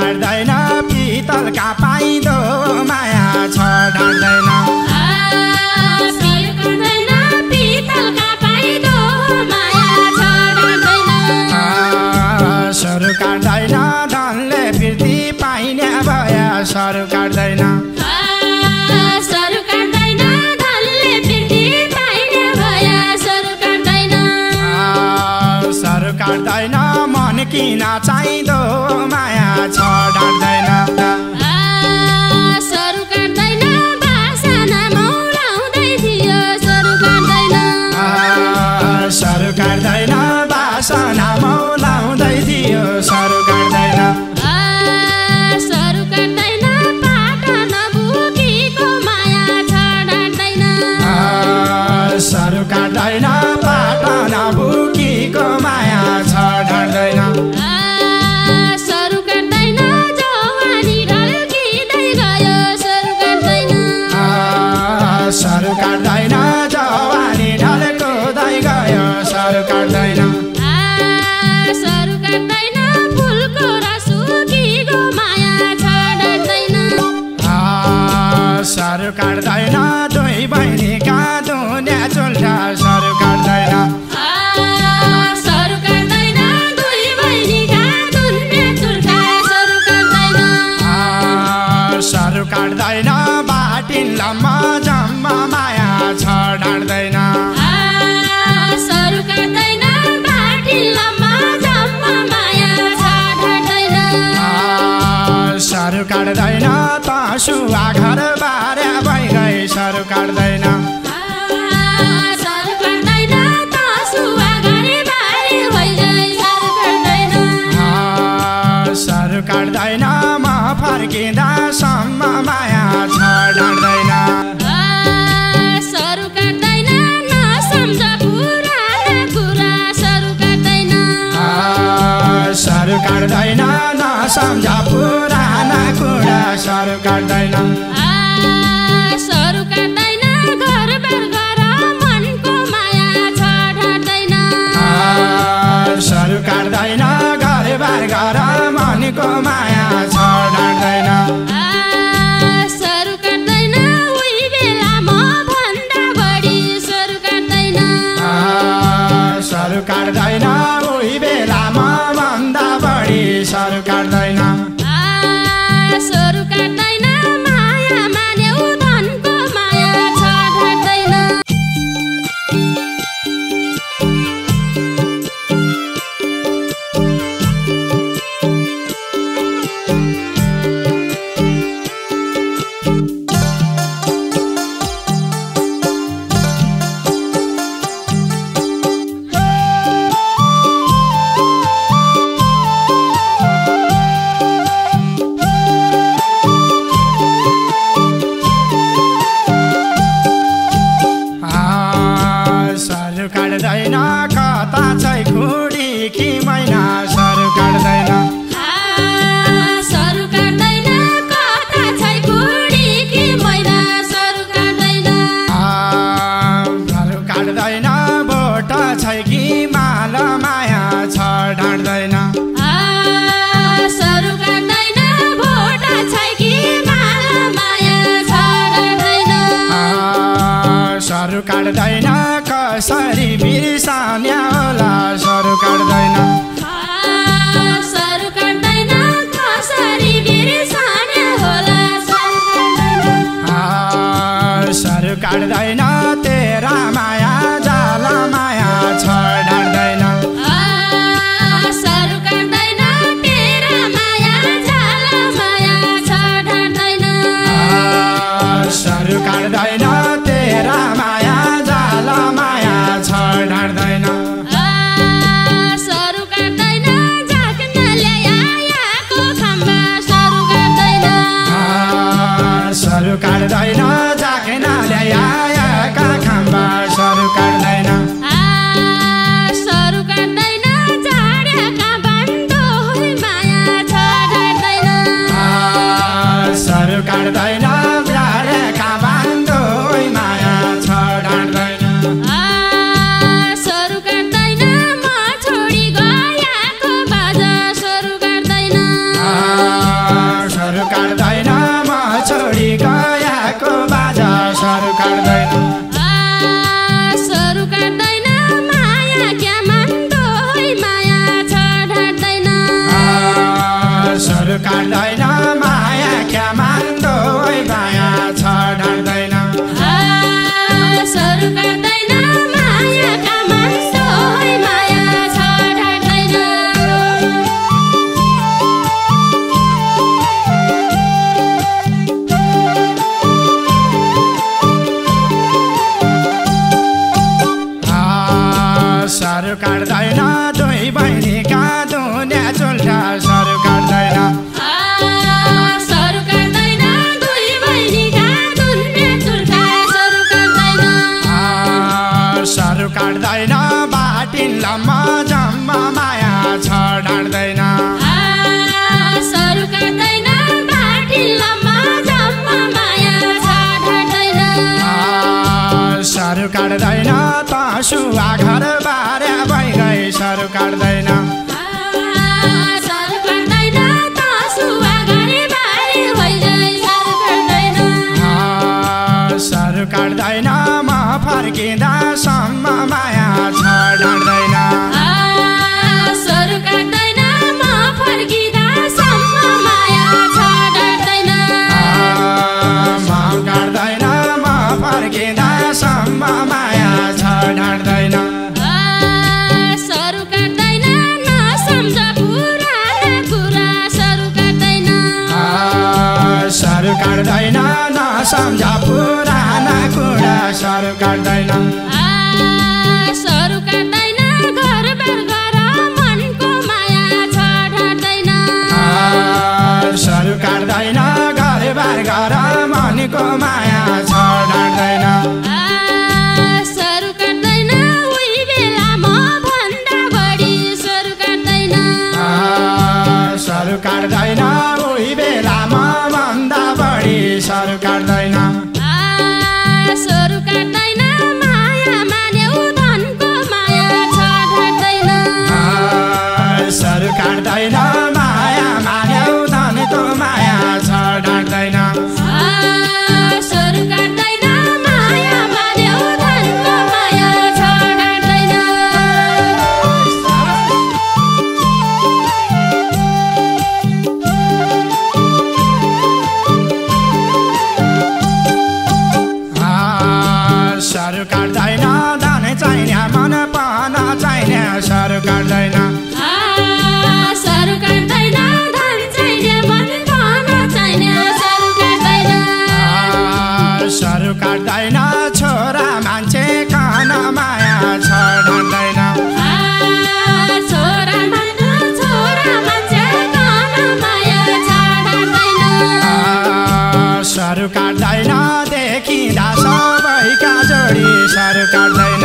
काट्दैन पितलका पाइदो माया छ ढाड्दैन सरू काट्दैन धनले फिर्ती पाइने भए सरू काट्दैन सरू काट्दैन मन किन चाहिँदो माया छ ढाड्दैन सरू काट्दैन बासना मौलाउँदै थियो सरू काट्दैन सरू काट्दैन बासना मौलाउँदै थियो सरू काट्दैन सरू काट्दैन पाटन बुकीको माया छ ढाड्दैन सरू काट्दैन पाटन बुकीको माया छ ढाड्दैन सरू काट्दैन जवानी ढल्किँदै गयो सरू काट्दैन सरू काट्दैन जवानी ढल्किँदै गयो सरू काट्दैन सरू काट्दैन फुलको रस सुकीको माया छ ढाड्दैन सरू काट्दैन दुई बहिनीका दुनिया चुल्ठा सरू काट्दैन सरू काट्दैन दुई बहिनीका दुनिया चुल्ठा सरू काट्दैन सरू काट्दैन बाटिन लम्मा जम्मा माया छ ढाड्दैन सरू काट्दैन बाटिन लम्मा जम्मा माया छ ढाड्दैन सरू काट्दैन तसुवा घर बारे भइगई सरू काट्दैन सरू काट्दैन तसुवा घरे बारे भइगई सरू काट्दैन सरू काट्दैन म फर्किँदासम्म माया छ ढाड्दैन सरू काट्दैन नसम्झ पुराना कुरा सरू काट्दैन सरू काट्दैन नसम्झ पुराना कुरा सरू काट्दैन सरू काट्दैन घरबार घर मनको माया छ ढाड्दैन सरू काट्दैन घरबार घर मनको माया छ ढाड्दैन सरू काट्दैन उही बेला म भन्दा बढी सरू काट्दैन सरू काट्दैन उही बेला म भन्दा बढी सरू काट्दैन सरू काट्दैन माया मान्यौ धनको माया छ ढाड्दैन सरू काट्दैन कता चाहिँ खुडी कि मैना सरू काट्दैन सरू काट्दैन कता छै खुडी कि मैना सरू काट्दैन सरू काट्दैन बोट छै कि माल माया छ ढाड्दैन सरू काट्दैन भोट छै कि माल माया छ ढाड्दैन सरू काट्दैन कसरी बिर्सन्या होला सरू काट्दैन सरू काट्दैन कसरी बिर्सन्या होला सरू काट्दैन सरू काट्दैन तेरा माया जाल माया छ ढाड्दैन सरू काट्दैन तेरा माया जाल माया छ ढाड्दैन सरू काट्दैन तेरा माया जाल माया छ ढाड्दैन सरू काट्दैन झाक्न ल्याएको खम्बा सरू काट्दैन सरू काट्दैन झाक्न ल्याएका खम्बा सरू काट्दैन सरू काट्दैन झाडेका बन्धु माया छ ढाड्दैन सरू काट्दैन झाडेका बन्धु माया छ ढाड्दैन सरू काट्दैन म छोडी गएको बाजा सरू काट्दैन सर काट्दैन माया क्या मान्दो माया छ ढाड्दैन सर काट्दैन माया क्या मान्दो माया छ ढाड्दैन सर काट्दैन दुई बहिनीका दुनिया चुल्ठा सर काट्दैन सर काट्दैन दुई बहिनीका दुनिया चुल्ठा सर काट्दैन सर काट्दैन बाटिन लम्मा जम्मा माया छ ढाड्दैन सर काट्दैन बाटिन लम्मा जम्मा माया छ ढाड्दैन सर काट्दैन तसुवा घर बारे भइगई सर काट्दैन सर काट्दैन तसुवा घर बारे भइगई सर काट्दैन सर काट्दैन म फर्किँदासम्म माया छ ढाड्दैन सर काट्दैन म फर्किँदासम्म माया छ ढाड्दैन म काट्दैन म फर्किँदासम्म माया छ ढाड्दैन सर काट्दैन नसम्झ पुराना कुरा सर काट्दैन सर काट्दैन नसम्झ पुराना कुरा सर काट्दैन सर काट्दैन घरबार घर मनको माया छ ढाड्दैन सर काट्दैन घरबार घर मनको माया छ ढाड्दैन सर काट्दैन उही बेला म भन्दा बढी सर काट्दैन सर काट्दैन उही बेला म भन्दा बढी सर काट्दैन सर काट्दैन माया मान्यौ धनको माया छ ढाड्दैन सर काट्दैन माया मान्यौ धनको माया छ ढाड्दैन सर काट्दैन माया मान्यौ धनको माया छ ढाड्दैन सर काट्दैन धन चाहिने मन पान चाहिने सर काट्दैन सर काट्दैन धन चाहिने मन पान चाहिने सर काट्दैन सर काट्दैन छोरा मान्छे खान माया छ ढाड्दैन छोरा मान्छे खान माया छ ढाड्दैन सर काट्दैन देखिँदा सबैका जोडी सर काट्दैन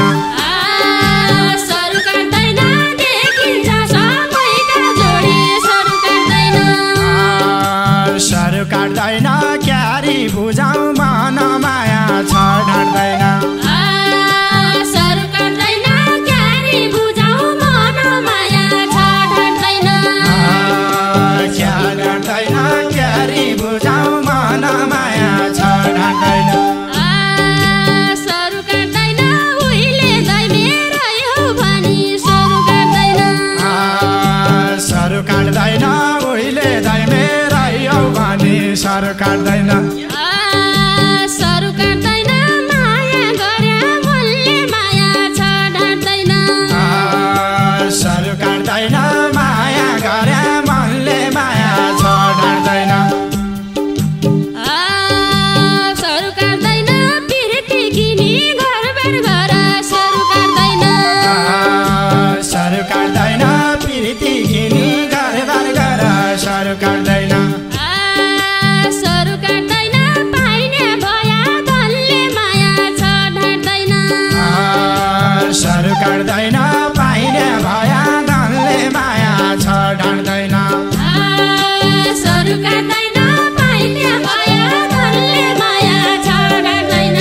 सर काट्दैन देखिन्छ सबैका जोडी सर काट्दैन सर काट्दैन क्यारी बुझाउ मन माया छ ढाड्दैन सर काट्दैन क्यारी बुझाउ मन माया छ ढाड्दैन क्या ढाड्दैन क्यारी बुझाउ मन माया छ ढाड्दैन सर काट्दैन उहिले दाइ मेरै हो भनी सर काट्दैन सर काट्दैन उहिले दाइ मेरै हो भनी सर काट्दैन सर काट्दैन माया गरे मनले माया छ ढाड्दैन सर काट्दैन माया गरे मनले माया छ ढाड्दैन सर काट्दैन पिरती किनी घरबार घर सर काट्दैन सर काट्दैन प्रीति किनी घरबार घर सर काट्दैन सर काट्दैन पाइने भया धनले माया छ ढाड्दैन सर काट्दैन पाइने भया धनले माया छ ढाड्दैन सर काट्दैन पाइने भया धनले माया छ ढाड्दैन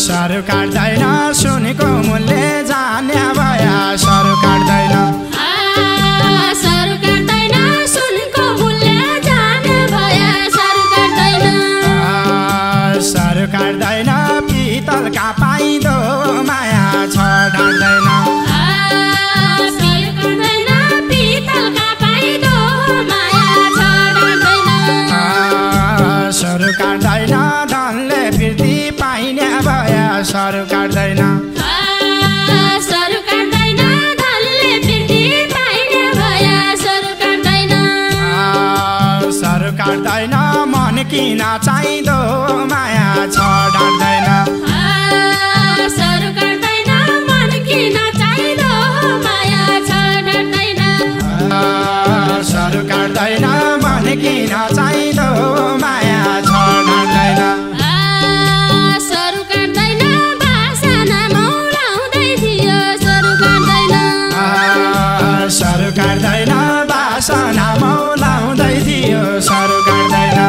सर काट्दैन सुनेको मूल्य जाने भया सर काट्दैन सर काट्दैन सुनको मूल्य जाने भया सर काट्दैन सर काट्दैन पितलका पाइँदो माया छ ढाड्दैन सर काट्दैन धनले फिर्ती पाइने भए सर काट्दैन सर काट्दैन मन किन चाहिँदो माया छ ढाड्दैन सर काट्दैन मन किन चाहिँदो माया छ ढाड्दैन सर काट्दैन मन किन चाहिँदो माया छ ढाड्दैन सर काट्दैन बासना मौलाउँदै थियो सर काट्दैन सर काट्दैन बासना मौलाउँदै थियो सर काट्दैन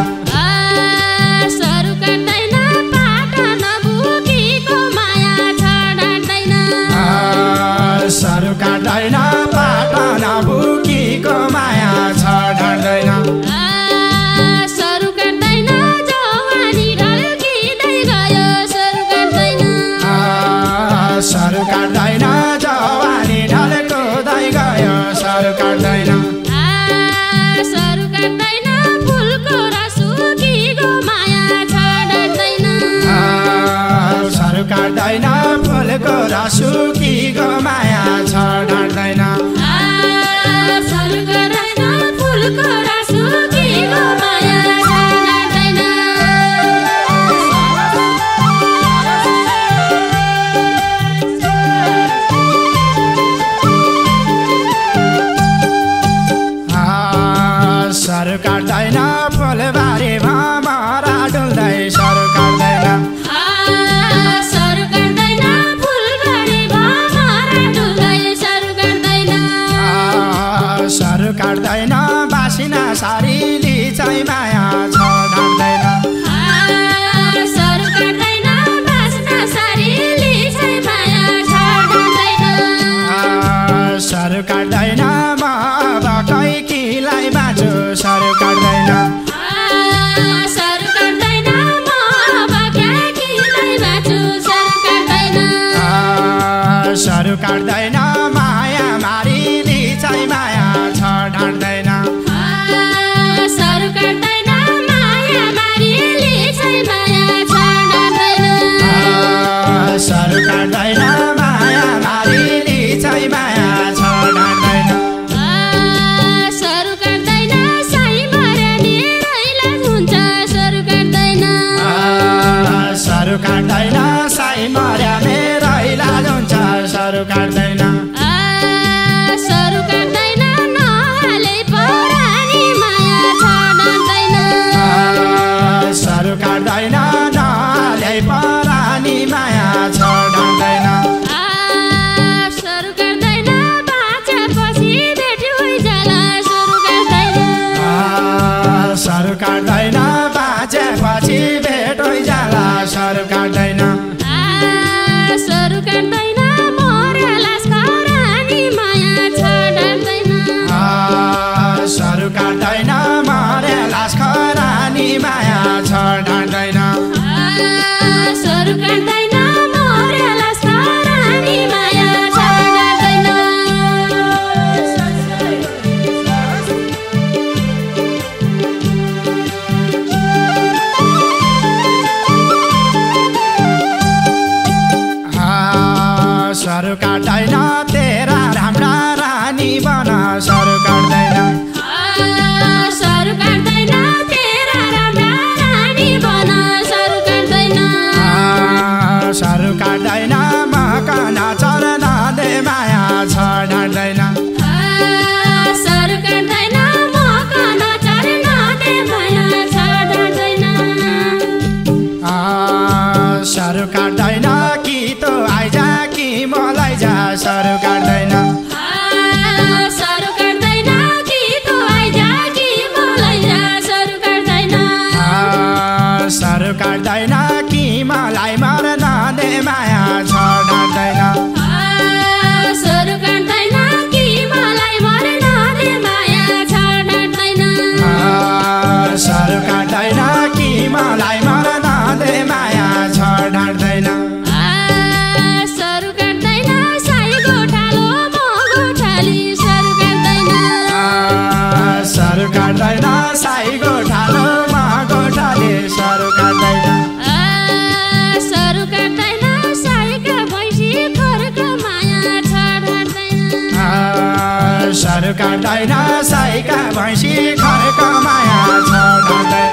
सर काट्दैन पाटन बुकीको माया छ ढाड्दैन सर काट्दैन पाटन बुकीको माया छ ढाड्दैन सर काट्दैन जवानी ढल्किँदै गयो सर काट्दैन सर काट्दैन जवानी ढल्किँदै गयो सर काट्दैन सर काट्दैन फुलको रस सुकीको माया छ ढाड्दैन सर काट्दैन फुलको रस सुकीको माया छ ढाड्दैन सर काट्दैन फुलको रस सुकीको माया छ ढाड्दैन सर काट्दैन फुलबारी भमरा डुल्दै सर काट्दैन सर काट्दैन फुलबारी भमरा डुल्दै सर काट्दैन सर काट्दैन बासिना सारी लिचाइ माया छ ढाड्दैन सर काट्दैन बास्ना सारी लिचाइ माया छ ढाड्दैन सर काट्दैन म बकै किलाई बाँचो सर काट्दैन सर काट्दैन म बक्याकीलाई बाँचु सर काट्दैन सर काट्दैन माया मारी लिचाइ माया छ ढाड्दैन सर काट्दैन माया मारी लिचाइ माया छ ढाड्दैन सर काट्दैन माया मारी लिचाइ माया छ ढाड्दैन सर काट्दैन साई मर्ने रैला हुन्छ सर काट्दैन सर काट्दैन साई मर्या मेरो इलाज हुन्छ सर काट्दैन सर काट्दैन नहाले परानी माया छ ढाड्दैन सर काट्दैन नहाले परानी माया छ ढाड्दैन सर काट्दैन बाँचेपछि भेट भइजाला सर काट्दैन सर काट्दैन बाँचेपछि भेट जाला सर काट्दैन सर काट्दैन मर्या लास्करानी माया छ ढाड्दैन सर काट्दैन मर्या लास्करानी माया छ ढाड्दैन सर काट्दैन मर्या लास्करानी माया छ ढाड्दैन सर काट्दैन तेरा राम्रा रानी बन सर काट्दैन सर काट्दैन तेरा राम्रा रानी बन सर काट्दैन सर काट्दैन मकन चरण दे माया छ ढाड्दैन सर काट्दैन मकन चरण दे माया छ ढाड्दैन सर काट्दैन कि तो आइजा कि मलाई जा सर काट्दैन सर काट्दैन कि तो आइजा कि मलाई जा सर काट्दैन सर काट्दैन कि मलाई मर्न दे माया छ ढाड्दैन सर काट्दैन कि मलाई मर्न दे माया छ ढाड्दैन सर काट्दैन कि मलाई मर्न दे माया डढ्दैन साइका भैँसी खरको माया छ डढ्दैन